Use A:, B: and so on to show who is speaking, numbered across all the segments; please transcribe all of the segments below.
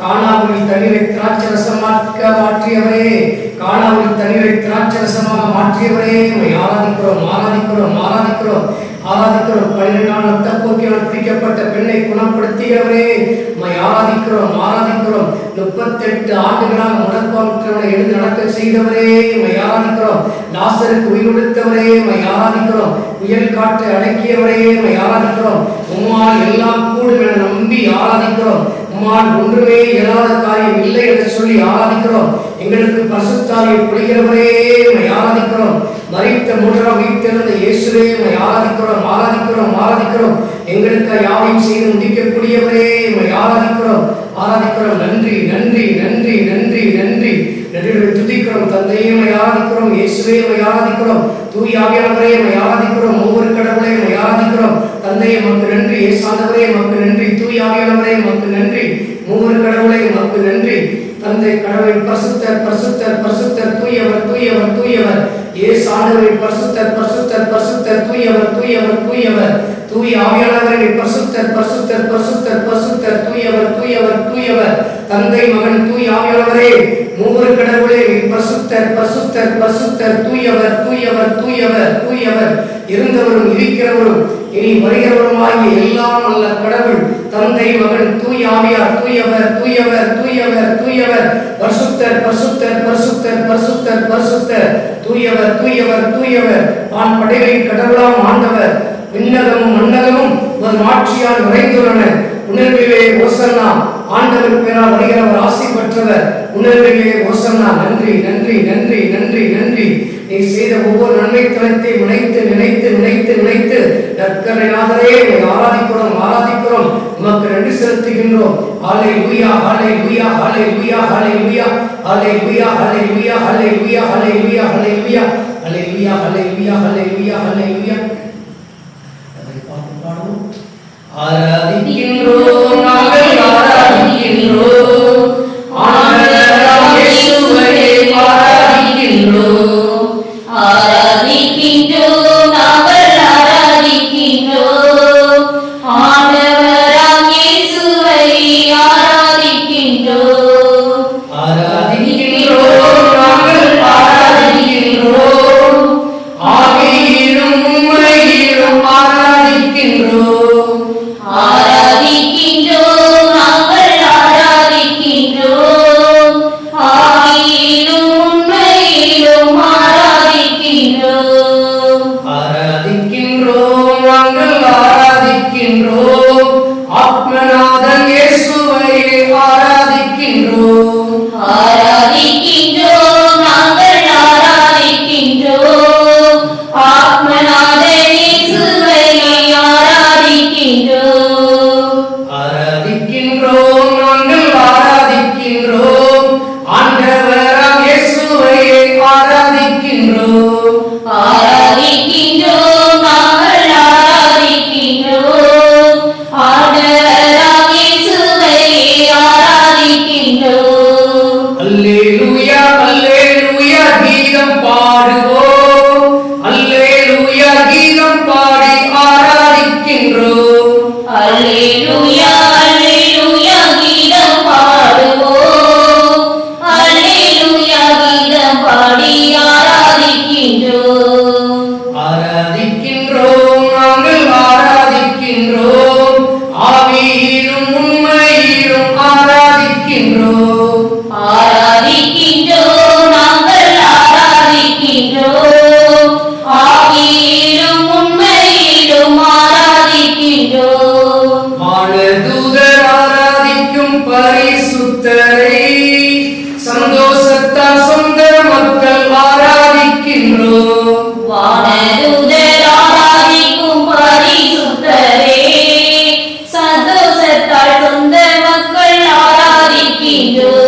A: காணாமொழி தண்ணீரை திராட்சரசமாக்க மாற்றியவரே, காணாமொழி தண்ணீரை திராட்சரசமாக மாற்றியவரே, ஆராதிக்கிறோம் ஆராதிக்கிறோம் ஆராதிக்கிறோம் ஆராதிக்கிறோம். 12 நாள் ரத்தப்போக்கினால் பிடிக்கப்பட்ட பெண்ணை குணப்படுத்தியவரே, ஆராதிக்கிறோம் ஆராதிக்கிறோம். 38 ஆண்டுகளாக முடக்கமுற்றவனை எழுந்து நடக்க செய்தவரே, ஆராதிக்கிறோம். லாசருக்கு உயிர் கொடுத்தவரே, ஆராதிக்கிறோம். புயல் காற்றை அடக்கியவரே, ஆராதிக்கிறோம். உம்மால் எல்லாம் கூடும் என நம்பி ஆராதிக்கிறோம். உம்மால் ஒன்றுமே இயலாத காரியம் இல்லை என்று சொல்லி ஆராதிக்கிறோம். எங்களுக்கு பரிசுத்தாவியை பொழிகிறவரே, ஆராதிக்கிறோம். மரித்த மூன்றாம் உயிர்த்தெழுந்த இயேசுவே, ஆராதிக்கிறோம் ஆராதிக்கிறோம் ஆராதிக்கிறோம். எங்களுக்கு யாவையும் செய்து முடிக்கக்கூடியவரே, ஆராதிக்கிறோம் ஆராதிக்கிறோம். நன்றி நன்றி நன்றி நன்றி நன்றி நன்றி துதிக்கிறோம். தந்தையே ஆராதிக்கிறோம், இயேசுவே ஆராதிக்கிறோம், தூய ஆவியானவரே ஆராதிக்கிறோம், ஒவ்வொரு கடவுளே ஆராதிக்கிறோம். தந்தையே மக்கு நன்றி, இயேசுவே மக்கு நன்றி, தூய ஆவியானவரே மக்கு நன்றி, ஒவ்வொரு கடவுளே மக்கு நன்றி. தந்தை கடவுள் பரிசுத்தர் பரிசுத்தர் பரிசுத்தர், தூயவர் தூயவர் தூயவர். இயேசு ஆண்டவர் பரிசுத்தர் பரிசுத்தர் பரிசுத்தர், தூயவர் தூயவர் தூயவர். தூய ஆவியானவரே பரிசுத்தர் பரிசுத்தர் பரிசுத்தர் பரிசுத்தர், தூயவர் தூயவர் தூயவர். தந்தை மகன் தூய ஆவியானவரே மூவரு கடவுளே பரிசுத்தர் பரிசுத்தர் பரிசுத்தர், தூயவர் தூயவர் தூயவர் தூயவர். இருந்தவரும் இருக்கிறவரும் இனி வருகிறவருமாகிய எல்லாம் அல்ல கடவுள் தந்தை மகன் தூய ஆவியார், தூயவர் தூயவர் தூயவர் தூயவர். பரிசுத்தர் பரிசுத்தர் பரிசுத்தர் பரிசுத்தர் பரிசுத்தர், தூயவர் தூயவர் தூயவர். ஆண் படைகளின் கடவுளாம் ஆண்டவர், விண்ணகமும் மண்ணகமும் ஒரு ஆட்சியால் நிறைந்துள்ளன. உணர்விலே ஓசன்னா, ஆண்டவர் பேரால் வருகிறவர் ஆசி பெற்றவர். உணர்விலே ஓசன்னா. நன்றி நன்றி நன்றி நன்றி நன்றி. நீ செய்த ஒவ்வொரு நன்மைத்தனத்தை நினைத்து நினைத்து நினைத்து நினைத்து நற்கரையாதரே ஆராதிக்கிறோம் ஆராதிக்கிறோம். உமக்கு நன்றி செலுத்துகின்றோம். ஹல்லேலூயா ஹல்லேலூயா ஹல்லேலூயா ஹல்லேலூயா ஹல்லேலூயா ஹல்லேலூயா ஹல்லேலூயா ஹல்லேலூயா ஹல்லேலூயா ஹல்லேலூயா ஹல்லேலூயா ஹல்லேலூயா ஹல்லேலூயா. ஆராதிக்கின்றோம் நாங்கள் ஆராதிக்கின்றோம், ஆண்டவராம் இயேசுவை ஆராதிக்கின்றோம்,
B: ஆராதிக்கின்றோம் நாங்கள் ஆராதிக்கின்றோம், ஆண்டவராம் இயேசுவை ஆராதிக்கின்றோம்,
A: ஆராதிக்கின்றோம் நாங்கள் ஆராதிக்கின்றோம், ஆவியிலும் உண்மையிலும் ஆராதிக்கின்றோம்,
B: ஆராதிக்கின்றோம் நாங்கள் ஆராதிக்கின்றோம், ஆவியிலும் உண்மையிலும் ஆராதிக்கின்றோம்,
A: ஆராதிக்கின்றோம் நாங்கள் ஆராதிக்கின்றோம், ஆத்மநாதன் இயேசுவை ஆராதிக்கின்றோம்,
B: ஆராதிக்கின்றோம் நாங்கள் ஆராதிக்கின்றோம், ஆத்மநாதன் இயேசுவை ஆராதிக்கின்றோம்,
A: ஆராதிக்கின்றோம் நாங்கள் ஆராதிக்கின்றோம், ஆண்டவராம் இயேசுவை ஆராதிக்கின்றோம்,
B: ஆராதிக்கின்றோம் நாங்கள் ஆராதிக்கின்றோம், ஆண்டவராம் இயேசுவை ஆராதிக்கின்றோம்.
A: அல்லேலூயா அல்லேலூயா கீதம் பாடுவோம், அல்லேலூயா கீதம் பாடி ஆராதிக்கின்றோம்,
B: அல்லேலூயா அல்லேலூயா கீதம் பாடுவோம், அல்லேலூயா கீதம் பாடி ஆராதிக்கின்றோம்,
A: ஆராதிக்கின்றோம் நாங்கள் ஆராதிக்கின்றோம், ஆவியிலும் உண்மையிலும் ஆராதிக்கின்றோம்,
B: ஆராதிக்கின்றோம் நாங்கள் ஆராதிக்கின்றோம், ஆவியிலும் உண்மையிலும் ஆராதிக்கின்றோம்,
A: வானதூதர் ஆராதிக்கும் பரிசுத்தரை, சந்தோஷத்தால் சொந்த மக்கள் ஆராதிக்கின்றோம்,
B: வானதூதர் ஆராதிக்கும் பரிசுத்தரே, சந்தோஷத்தால் சொந்த மக்கள் ஆராதிக்கின்றோம்,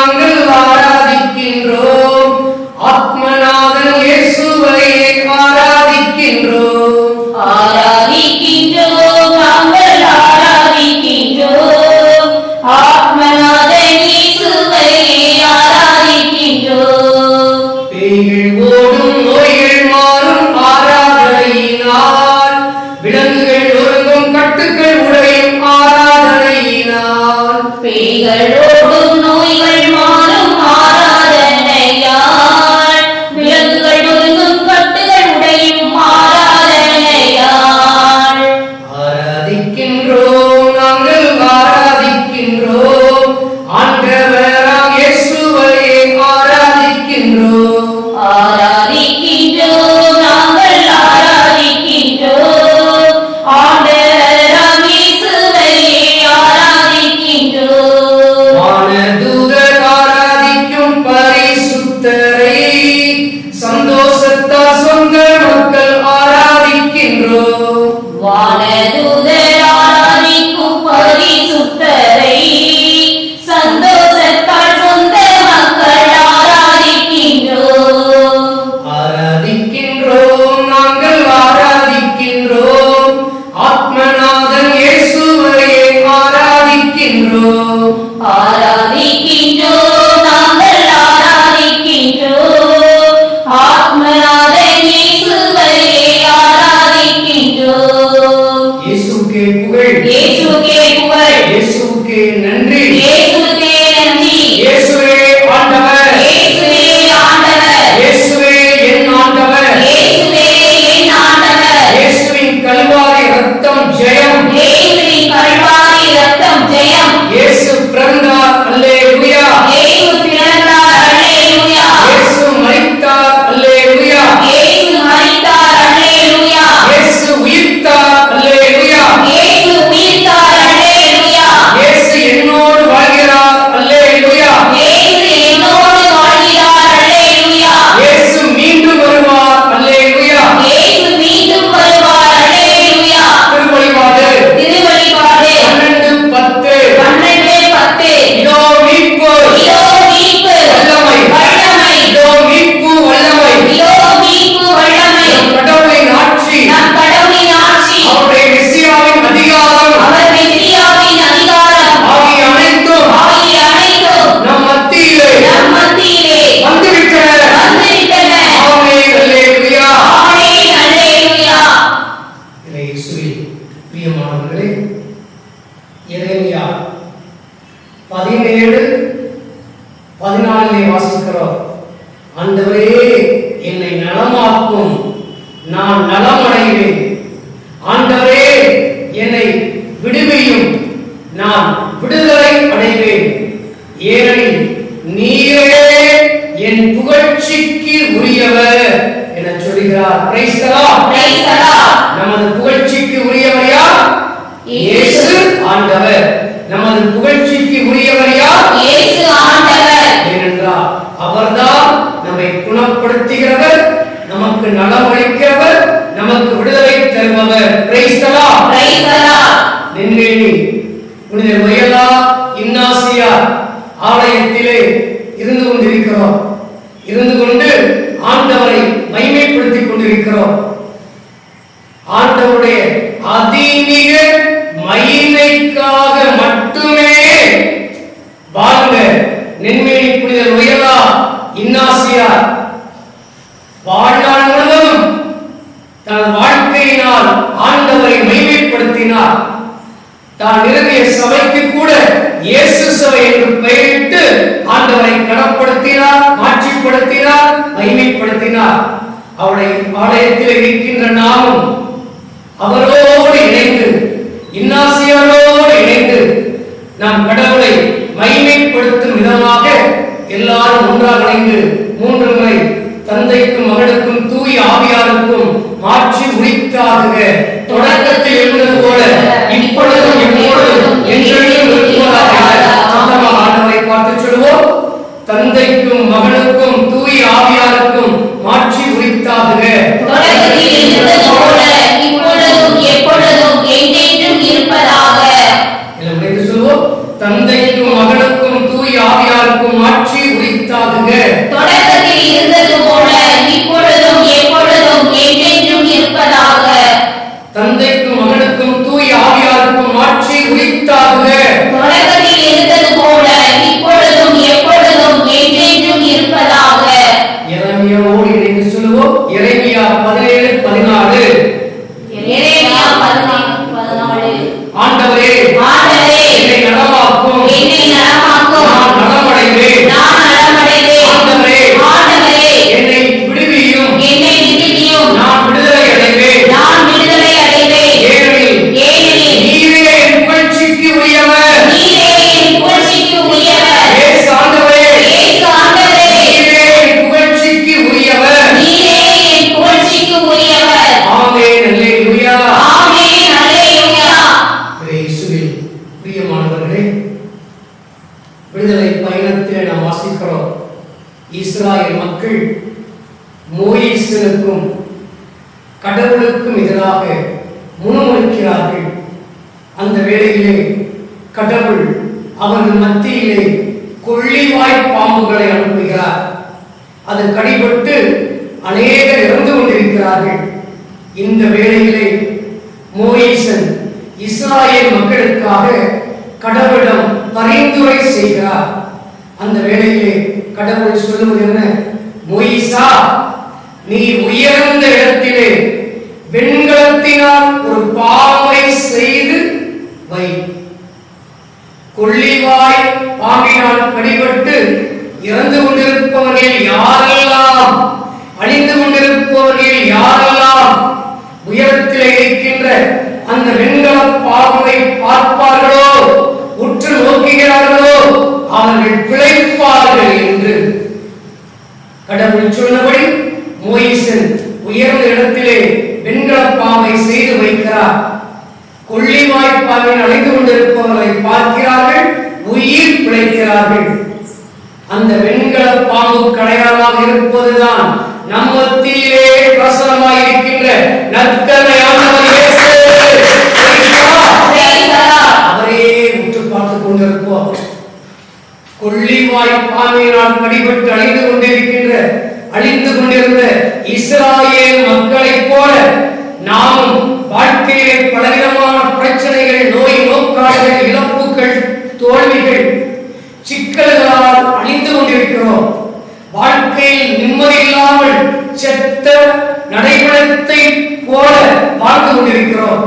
A: நாங்கள் ஆராதிக்கின்றோம். ஆத்மநாதன் இயேசுவை ஆராதிக்கின்றோம்.
B: ஆராதிக்கின்றோம், நாங்கள் ஆராதிக்கின்றோம். ஆத்மநாதன் இயேசுவை ஆராதிக்கின்றோம்.
A: பேய்கள் ஓடும், நோய்கள் மாறும் ஆராதனையினால். விலங்குகள் ஒருங்கும், கட்டுக்கள் உடையும் ஆராதனையினால்.
B: பேய்களோடும் நோய்கள் மாறும் ஆராதனையால். விலங்குகள் ஒருங்கும், கட்டுகள் உடையும் ஆராதனையால்.
A: ஆராதிக்கின்றோம், நாங்கள் ஆராதிக்கின்றோம். ஆண்டவராம் இயேசுவை ஆராதிக்கின்றோம்.
B: ஆராதிக்கின்றோம், நாங்கள் ஆராதிக்கின்றோம். ஆண்டவராம் இயேசுவை ஆராதிக்கின்றோம்.
A: வானதூதர் ஆராதிக்கும் பரிசுத்தரை, சந்தோஷத்தால் சொந்த மக்கள் ஆராதிக்கின்றோம்.
B: வானதூதர் ஆராதிக்கும் பரிசுத்தரை, சந்தோஷத்தால் சொந்த மக்கள் ஆராதிக்கின்றோம்.
A: ஆராதிக்கின்றோம், நாங்கள் ஆராதிக்கின்றோம். ஆத்மநாதன் இயேசுவை ஆராதிக்கின்றோம்.
B: ஆராதிக்கின்றோம், நாங்கள் ஆராதிக்கின்றோம். ஆத்மநாதன் இயேசுவை ஆராதிக்கின்றோம்.
A: இயேசுவுக்கே புகழ்,
B: இயேசுவுக்கே புகழ்,
A: இயேசுவுக்கே நன்றி.
B: இயேசுவுக்கே நன்றி.
A: இயேசுவே ஆண்டவர்,
B: இயேசுவே ஆண்டவர்,
A: இயேசுவே என் ஆண்டவர்.
B: இயேசுவே என் ஆண்டவர்.
A: இயேசுவின் கல்வாரி ரத்தம் ஜெயம்.
B: இயேசுவின் கல்வாரி ரத்தம் ஜெயம்.
A: இயேசு பிறந்தார், அல்லேலூயா.
B: இயேசு பிறந்தார், அல்லேலூயா.
A: இயேசு மரித்தார், அல்லேலூயா.
B: இயேசு மரித்தார், அல்லேலூயா.
A: இயேசு உயிர்த்தார், அல்லேலூயா.
B: இயேசு உயிர்த்தார், அல்லேலூயா.
A: இயேசு என்னோடு வாழ்கிறார், அல்லேலூயா.
B: இயேசு என்னோடு வாழ்கிறார், அல்லேலூயா.
A: இயேசு மீண்டும் வருவார், அல்லேலூயா.
B: இயேசு மீண்டும் வருவார், அல்லேலூயா.
A: திருவழிபாடு
B: திருவழிபாடு
A: 12:10.
B: 12:10.
A: இதோ மீட்பு,
B: இதோ மீட்பு,
A: வல்லமை.
B: வல்லமை.
A: இதோ மீட்பு, வல்லமை.
B: இதோ மீட்பு, வல்லமை.
A: கடவுளின் ஆட்சி,
B: நம் கடவுளின் ஆட்சி,
A: அவருடைய மெசியாவின் அதிகாரம்
B: அவர் மெசியாவின் அதிகாரம்
A: ஆகிய அனைத்தும்
B: ஆகிய அனைத்தும்
A: நம் மத்தியிலே
B: நம் மத்தியிலே
A: வந்துவிட்டன.
B: வந்துவிட்டன.
A: ஆமென், அல்லேலூயா.
B: ஆமென், அல்லேலூயா.
A: இயேசுவில் பிரியமானவர்களே, எரேமியா 17:14 வாசிக்கிறோம். ஆண்டவரே, என்னை நலமாக்கும், நான் நலமடைவேன். ஆண்டவரே, என்னை விடுவியும், நான் விடுதலை அடைவேன். ஏனெனில் நீரே என் புகழ்ச்சிக்கு உரியவர் என சொல்கிறார். Price the Lord.
B: Praise the Lord.
A: நமது புகழ்ச்சிக்கு உரியவர் யார்? இயேசு ஆண்டவர். நமது புகழ்ச்சிக்கு உரியவர் யார்?
B: இயேசு ஆண்டவர்.
A: ஏனென்றால் அவர்தான் நம்மை குணப்படுத்துகிறவர், நமக்கு நலமளிக்கிறவர், நமக்கு விடுதலை தருபவர். Praise the Lord.
B: Praise the Lord.
A: Nenmeni புனித வயலா இன்னாசியார் ஆலயத்திலே இருந்து கொண்டிருக்கிறோம். இருந்து கொண்டு ஆண்டவரை மகிமைப்படுத்திக் கொண்டிருக்கிறோம். ஆண்டவருடைய அதிமிக மகிமைக்காக மட்டுமே வாழ்ந்த நென்மேனி புனித வயலா இன்னாசியார் வாழ்நாள் முழுவதும் தனது வாழ்க்கையினால் ஆண்டவரை மகிமைப்படுத்தினார். தான் நிறுவிய சபைக்கு கூட இயேசு சபை என்று பெயரிட்டு ஆண்டவரை கனப்படுத்தினார், மாட்சிப்படுத்தினார், மகிமைப்படுத்தினார். அவருடைய ஆலயத்தில் இருக்கின்ற நாமும் அவரோடு இணைந்து, இன்னாசியாரோடு இணைந்து நாம் கடவுளை மகிமைப்படுத்தும் விதமாக எல்லாரும் ஒன்றாக இணைந்து 3 முறை தந்தைக்கும் மகனுக்கும் தூய ஆவியாருக்கும் மாற்றி உரித்தாக தொடக்கத்தில் இருந்தது போல இப்பொழுதும் எப்பொழுதும் என்றென்றும் இருப்பதாக சொந்தமாக ஆண்டவரை பார்த்து சொல்லுவோம். தந்தைக்கும் மகனுக்கும் தூய ஆவியாருக்கும் மாற்றி உரித்தாக
B: தொடக்கத்தில் இருந்தது போல இப்பொழுதும் எப்பொழுதும் என்றென்றும் இருப்பதாக.
A: எல்லாம் சொல்லுவோம். தந்தைக்கும் மகனுக்கும் தூய ஆவியாருக்கும் மாற்றி வாசிக்கிறோம். இஸ்ராயேல் மக்கள் மோசேக்கும் கடவுளுக்கும் எதிராக முணுமுணுக்கிறார்கள். அந்த வேளையிலே கடவுள் அவர்கள் மத்தியிலே கொள்ளிவாய் பாம்புகளை அனுப்புகிறார். அது கடிபட்டு அநேகர் இறந்து கொண்டிருக்கிறார்கள். இந்த வேளையிலே மோசே இஸ்ராயேல் மக்களுக்காக கடவுளிடம் பரிந்துரை செய்கிறார். அந்த வேளையிலே கடவுள் சொல்லுவது என்ன? மோசே, நீ உயர்ந்த இடத்திலே வெண்கலத்தினால் ஒரு பாம்பை செய்து வை. கொள்ளிவாய் பாம்பினால் கடிபட்டு இறந்து கொண்டிருப்பவர்கள் யாரெல்லாம், அழிந்து கொண்டிருப்பவர்கள் யாரெல்லாம் உயரத்திலே இருக்கின்ற அந்த வெண்கல பாம்பை பார்ப்பார்களோ, உற்று நோக்குகிறார்களோ, அவர்கள் பிழைப்பார்கள் என்று கடவுள் சொன்னபடி மோசே உயர்ந்த இடத்திலே வெண்கல பாம்பை செய்து வைக்கிறார். கொள்ளிவாய் பாம்பில் அழிந்து கொண்டிருப்பவர்களை பார்க்கிறார்கள், உயிர் பிழைக்கிறார்கள். அந்த வெண்கல பாம்பு கடையாளமாக இருப்பதுதான் நம் மத்தியிலே பிரசனமாக இருக்கின்ற நற்கருணை ஆண்டவர் இயேசு. அவரே உற்று பார்த்துக் கொண்டிருப்போம். கொள்ளிவாய் பாம்பினால் கடிபட்டு அழிந்து கொண்டிருந்த இஸ்ராயேல் மக்களைப் போல நாமும் வாழ்க்கையிலே பலவிதமான பிரச்சனைகள், நோய் நோக்காடுகள், இழப்புகள், தோல்விகள், சிக்கல்களால் அழிந்து கொண்டிருக்கிறோம். வாழ்க்கையில் நிம்மதி இல்லாமல் செத்த நடைமுறைத்தை போல வாழ்ந்து கொண்டிருக்கிறோம்.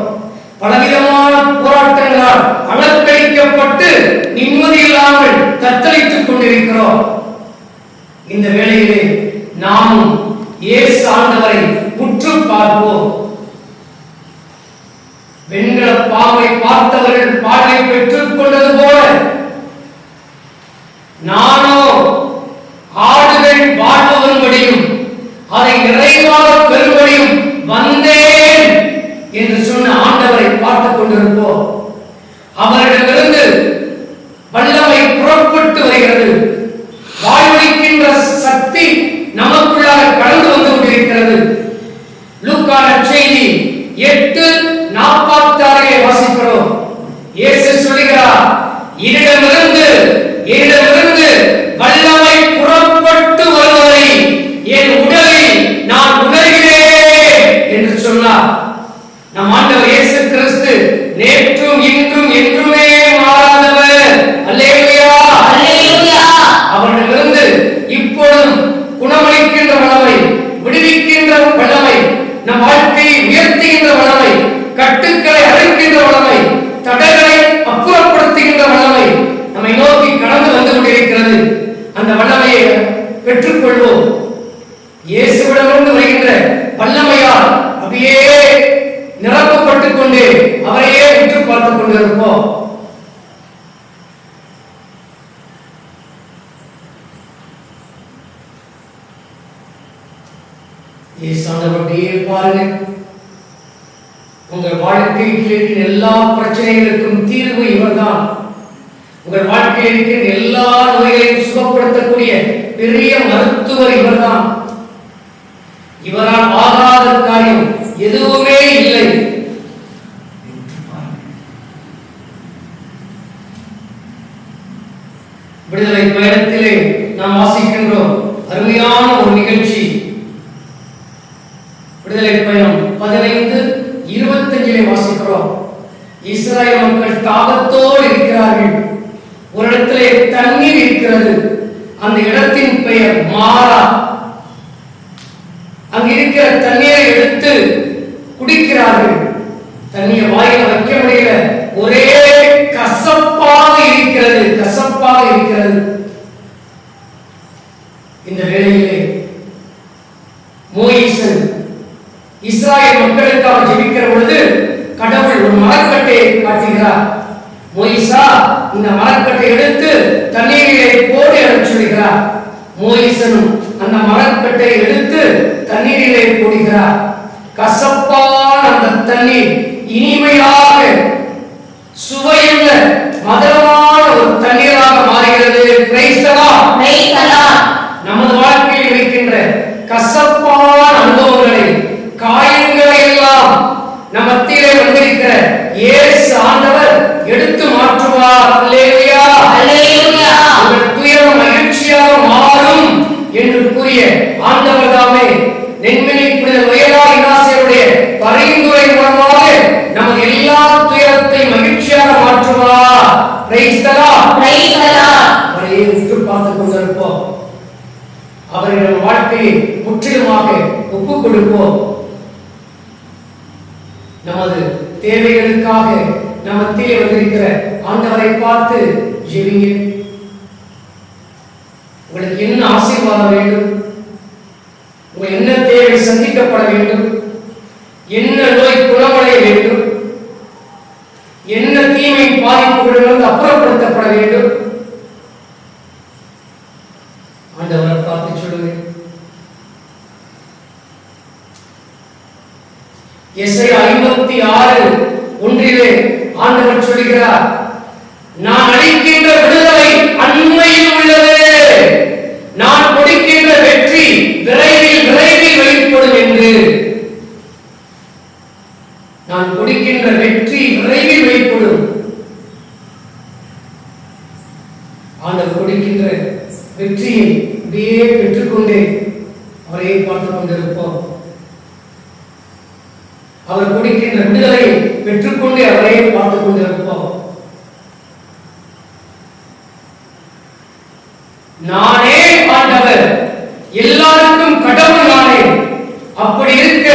A: பலவிதமான போராட்டங்களால் அலக்கழிக்கப்பட்டு நிம்மதி இல்லாமல் தத்தளித்துக் கொண்டிருக்கிறோம். இந்த வேளையிலே நாமும் இயேசு ஆண்டவரை உற்று பார்ப்போம். வெண்கல பாம்பை பார்த்தவர்கள் பார்வை பெற்றுக் கொண்டது போல நானோ ஆடுகள் வாழ்வதன்படியும் அதை நிறைவாக பெறும்படியும் வந்தேன் என்று சொன்ன ஆண்டவரை பார்த்துக் கொண்டிருப்போம். அவரிடமிருந்து வல்லமை புறப்பட்டு வருகிறது. வாழ்வளிக்கின்ற சக்தி நமக்குள்ளாக கடந்து வந்து கொண்டிருக்கிறது. லூக்கா நற்செய்தி 8:46 வாசிக்கிறோம். இயேசு சொல்கிறார், என்னிடமிருந்து வல்லமை புறப்பட்டு வருவதை என் உடலில் நான் உணர்கிறேன் என்று சொன்னார். நம் ஆண்டவர் இயேசு கிறிஸ்து நேற்றும் இன்றும் என்றுமே மாறாதவர். அல்லேலூயா, அல்லேலூயா. அவரிடமிருந்து இப்பொழுதும் குணமளிக்கின்ற வல்லமை, விடுவிக்கின்ற வல்லமை, நம் வாழ்க்கையை உயர்த்துகின்ற வல்லமை, கட்டுக்களை அழைக்கின்ற வல்லமை, தடைகளை அப்புறப்படுத்துகின்ற வல்லமை நம்மை நோக்கி கடந்து வந்து கொண்டிருக்கிறது. அந்த வல்லமையை பெற்றுக்கொள்வோம். இயேசுவிடமிருந்து வருகின்ற வல்லமையால் அப்படியே நிரப்பப்பட்டுக் கொண்டு அவரையே உற்று பார்த்துக் கொண்டிருப்போம். இயேசுவானவரையே பாருங்கள். உங்கள் வாழ்க்கையில் இருக்கிற எல்லா பிரச்சனைகளுக்கும் தீர்வு இவர்தான். உங்கள் வாழ்க்கையில் இருக்கிற எல்லா நோய்களையும் சுகப்படுத்தக்கூடிய பெரிய மருத்துவர் இவர்தான். இவரால் ஆகாத காரியம் எதுவுமே இல்லை. விடுதலை பயணத்திலே நாம் வாசிக்கின்றோம் அருமையான ஒரு நிகழ்ச்சி. விடுதலை பயணம் 15:25 வாசிக்கிறோம். இஸ்ராயேல் மக்கள் தாகத்தோடு இருக்கிறார்கள். ஒரு இடத்திலே தண்ணீர் இருக்கிறது. அந்த இடத்தின் பெயர் மாரா. அங்கு இருக்கிற தண்ணீரை எடுத்து குடிக்கிறார்கள். தண்ணீரை வாயில வைக்க முடியல, ஒரே கசப்பாக இருக்கிறது. இந்த வேளையிலே மோசே இஸ்ராயேல் மக்களுக்காக ஜெபிக்கிற பொழுது கடவுள் ஒரு மரக்கட்டையை காட்டுகிறார். மோசே இந்த மரக்கட்டை எடுத்து தண்ணீரிலே போடு என சொல்கிறார். மோசேனும் அந்த மரக்கட்டை எடுத்து தண்ணீரிலே போடுகிறார். கசப்பான அந்த தண்ணீர் இனிமையாக சுவையுள்ள மதுரமான ஒரு தண்ணீராக மாறுகிறது. Price the Lord. கசப்பான அனுபவங்களை, காயங்களை எல்லாம் நம் மத்தியிலே வந்திருக்கிற இயேசு ஆண்டவர் எடுத்து மாற்றுவார். அல்லேலூயா,
B: அல்லேலூயா.
A: உங்கள் துயரம் மகிழ்ச்சியாக மாறும் என்று கூறிய ஆண்டவர் தாமே நென்மணி புனித வயலா இனாசியருடைய பரிந்துரை மூலமாக நமது எல்லா துயரத்தை மகிழ்ச்சியாக மாற்றுவார். Price the Lord,
B: praise the Lord.
A: அவரை உற்று பார்த்துக் கொண்டிருப்போம். அவரின் வாழ்க்கையை முற்றிலுமாக ஒப்புக் கொடுப்போம். நமது தேவைகளுக்காக நம் மத்தியிலே வந்திருக்கிற ஆண்டவரை பார்த்து ஜெபிங்க. உங்களுக்கு என்ன ஆசீர்வாதம் வேண்டும், உங்கள் என்ன தேவை சந்திக்கப்பட வேண்டும், என்ன நோய் குணமடைய வேண்டும், என்ன தீமை பாதிப்புகளிலிருந்து அப்புறப்படுத்தப்பட வேண்டும், ஆண்டவரை பார்த்து சொல்லுங்க. எஸ்ஐயா 56:1 ஆண்டவர் சொல்கிறார், நான் அளிக்கின்ற விடுதலை அண்மையில் உள்ளது, நான் கொடுக்கின்ற வெற்றி விரைவில் விரைவில் வெளிப்படும் என்று. நான் கொடுக்கின்ற வெற்றி விரைவில் வெளிப்படும். ஆண்டவர் கொடுக்கின்ற வெற்றியை அப்படியே பெற்றுக்கொண்டே அவரையே பார்த்துக் கொண்டிருப்போம். அவர் கொடுக்கின்ற விடுதலை பெற்றுக்கொண்டே அவரையே பார்த்துக் கொண்டிருப்போம். நானே ஆண்டவர், எல்லாருக்கும் கடவுள் நானே. அப்படி இருக்க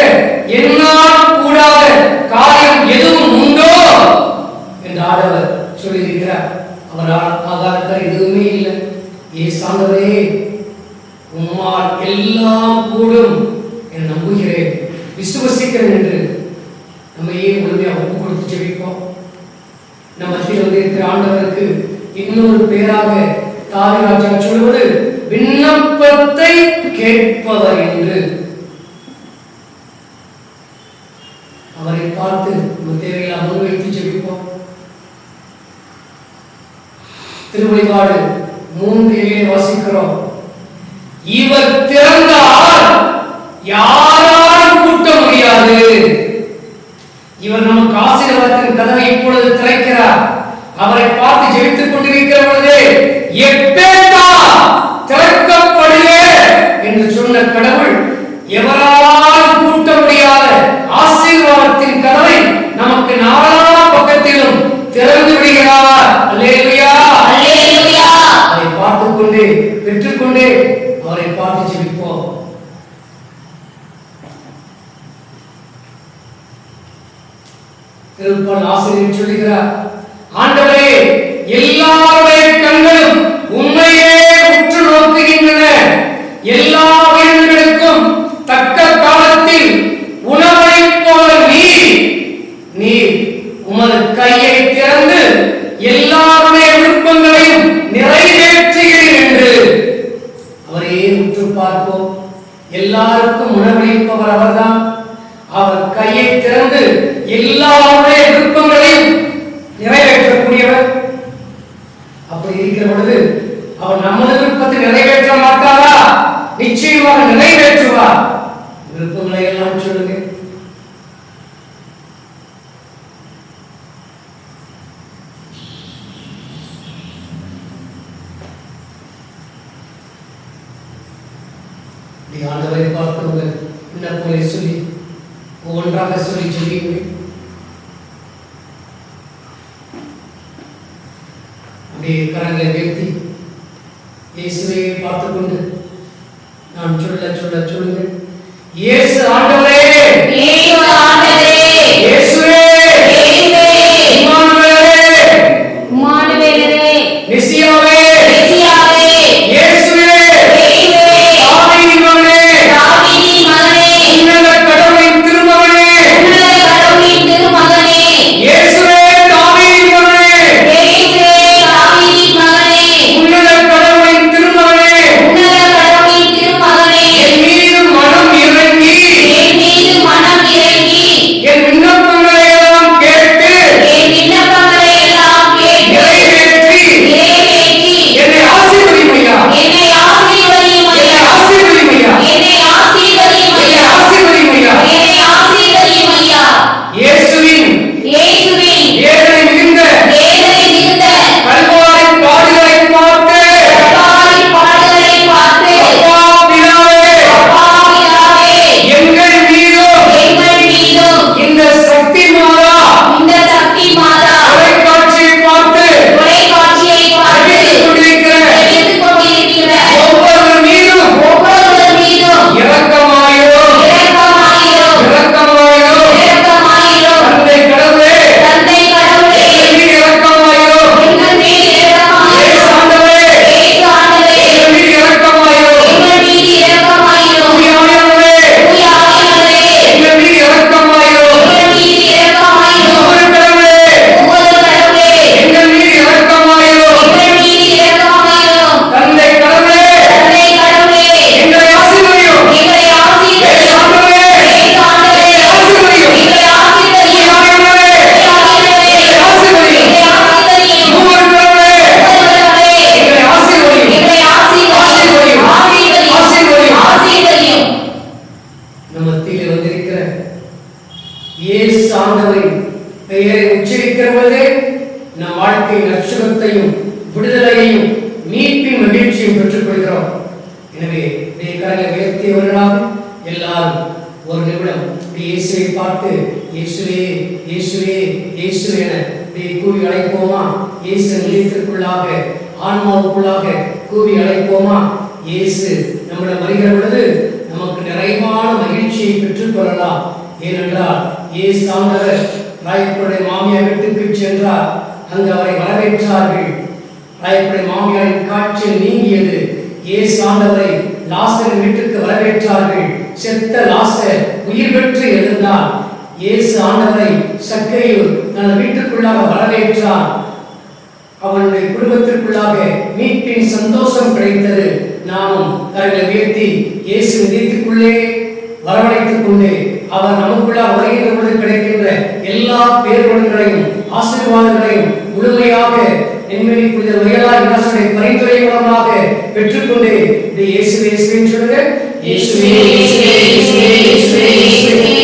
A: என்னால் கூடாத காரியம் எதுவும் உண்டோ என்று ஆண்டவர் சொல்லியிருக்கிறார். அவரால் ஆகாத எதுவுமே இல்லை. ஏசாண்டவரே, உம்மால் எல்லாம் கூடும் என நம்புகிறேன், விசுவசிக்கிறேன் என்று நம்மையே முழுமையாக ஒப்பு கொடுத்து ஜெபிப்போம். நம்ம மத்தியில் வந்திருக்கிற ஆண்டவருக்கு இன்னொரு பேராக தாவீது சொல்வது விண்ணப்பத்தை கேட்பவர் என்று. அவரை பார்த்து நம்ம தேவையெல்லாம் முன்வைத்து ஜெபிப்போம். திருவெளிப்பாடு 3:7 வாசிக்கிறோம், இவர் திறந்தால் யாராலும் கூட்ட முடியாது. இவர் நமக்கு ஆசீர்வாதத்தின் கதவை இப்பொழுது திறக்கிறார். அவரை பார்த்து ஜெபித்துக் கொண்டிருக்கிற பொழுது எப்பேட்டா திறக்கப்படுவே என்று சொன்ன கடவுள் எவராலும் கூட்ட முடியாத ஆசீர்வாதத்தின் கதவை நமக்கு நாலா பக்கத்திலும் திறந்து விடுகிறார். அல்லேலூயா,
B: அல்லேலூயா.
A: அதை பார்த்துக் கொண்டே பெற்றுக்கொண்டே அவரை பார்த்து ஜெபிப்போம். திருப்பால் ஆசிரியர் சொல்லுகிறார், ஆண்டவரே, எல்லாருடைய கண்களும் உண்மையே உற்று நோக்குகின்றன. எல்லா உயிர்களுக்கும் தக்க காலத்தில் உணவளிப்பவர் நீர் உமது கையை திறந்து எல்லாருடைய விருப்பங்களையும் நிறைவேற்றுகிறீர் என்று. அவரையே உற்று பார்ப்போம். எல்லாருக்கும் உணவளிப்பவர் அவர்தான். அவர் கையை திறந்து எல்லாருடைய விருப்பங்களையும் நிறைவேற்றக்கூடியவர். அப்படி இருக்கிற பொழுது அவர் நமது விருப்பத்தை நிறைவேற்ற மாட்டாரா? நிச்சயமாக நிறைவேற்றுவார். விருப்பங்களை எல்லாம் சொல்லுங்க. ஆண்டவரை பார்க்கிறவங்க விண்ணப்பங்களை சொல்லி ஒவ்வொன்றாக சொல்லி சொல்லிங்க. அப்படியே கரங்களை உயர்த்தி இயேசுவை பார்த்துக் கொண்டு நான் சொல்ல சொல்ல சொல்லுங்க. இயேசு ஆண்டவரே,
B: இயேசு ஆண்டவரே,
A: இயேசுவே,
B: இயேசுவே,
A: இம்மானுவேலே,
B: இம்மானுவேலே,
A: மெசியாவே,
B: மெசியாவே,
A: இயேசுவே,
B: இயேசுவே,
A: தாவீதின் மகனே,
B: தாவீதின் மகனே,
A: உன்னத கடவுளின் திருமகனே,
B: உன்னத கடவுளின் திருமகனே,
A: இயேசுவே, தாவீதின் மகனே,
B: இயேசுவே, தாவீதின் மகனே,
A: உன்னத கடவுளின் திருமகனே,
B: உன்னத கடவுளின் திருமகனே,
A: என் மீது மனம் இறங்கி,
B: என் மீது மனம் இறங்கி,
A: எனவே கரங்களை உயர்த்தியவர்களாக எல்லாரும் ஒரு நிமிடம் இயேசுவை பார்த்து இயேசுவே இயேசுவே இயேசு என கூவி அழைப்போமா? இயேசு நிலையத்திற்குள்ளாக ஆன்மாவுக்குள்ளாக கூவி அழைப்போமா? இயேசு நம்மிடம் வருகிற பொழுது நமக்கு நிறைவான மகிழ்ச்சியை பெற்றுக் கொள்ளலாம். ஏனென்றால் இயேசு ஆண்டவர் ராயப்பருடைய மாமியார் வீட்டுக்கு சென்றார். அங்கு அவரை வரவேற்றார்கள். ராயப்பருடைய மாமியாரின் காய்ச்சல் நீங்கியது. இயேசு ஆண்டவரை லாசரின் வீட்டுக்கு வரவேற்றார்கள். செத்த லாசர் உயிர் பெற்று எழுந்தார். இயேசு ஆண்டவரை சக்கையு தனது வீட்டுக்குள்ளாக வரவேற்றார். அவனுடைய குடும்பத்திற்குள்ளாக மீட்பின் சந்தோஷம் கிடைத்தது. நாமும் கரங்களை உயர்த்தி இயேசு வீட்டுக்குள்ளே வரவழைத்துக் கொண்டு அவர் நமக்குள்ளாக வருகின்ற பொழுது கிடைக்கின்ற எல்லா பேர்களும் ஆசீர்வாதங்களையும் முழுமையாக என்மேல் புனித வயலார் இயேசுவை பரிந்துரை மூலமாக பெற்றுக்கொண்டு இயேசு இயேசுவின் சொல்லுங்க. இயேசுவே இயேசுவே இயேசுவே இயேசுவே இயேசுவே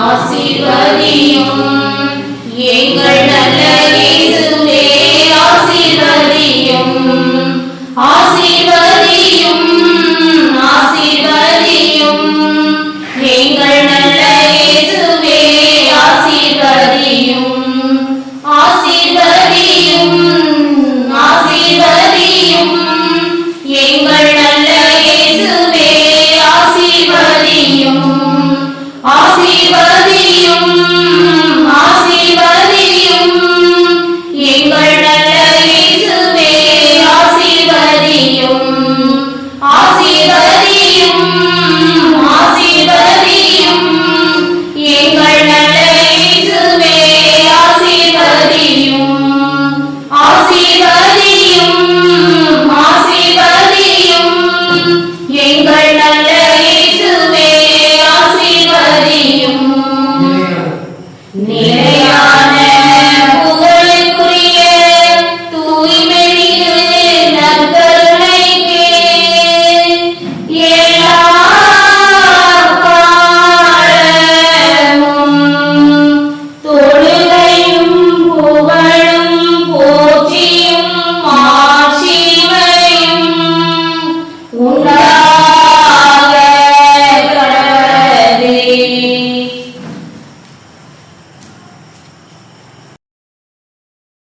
B: ஆசீர்வதியும் எங்கள் நல்ல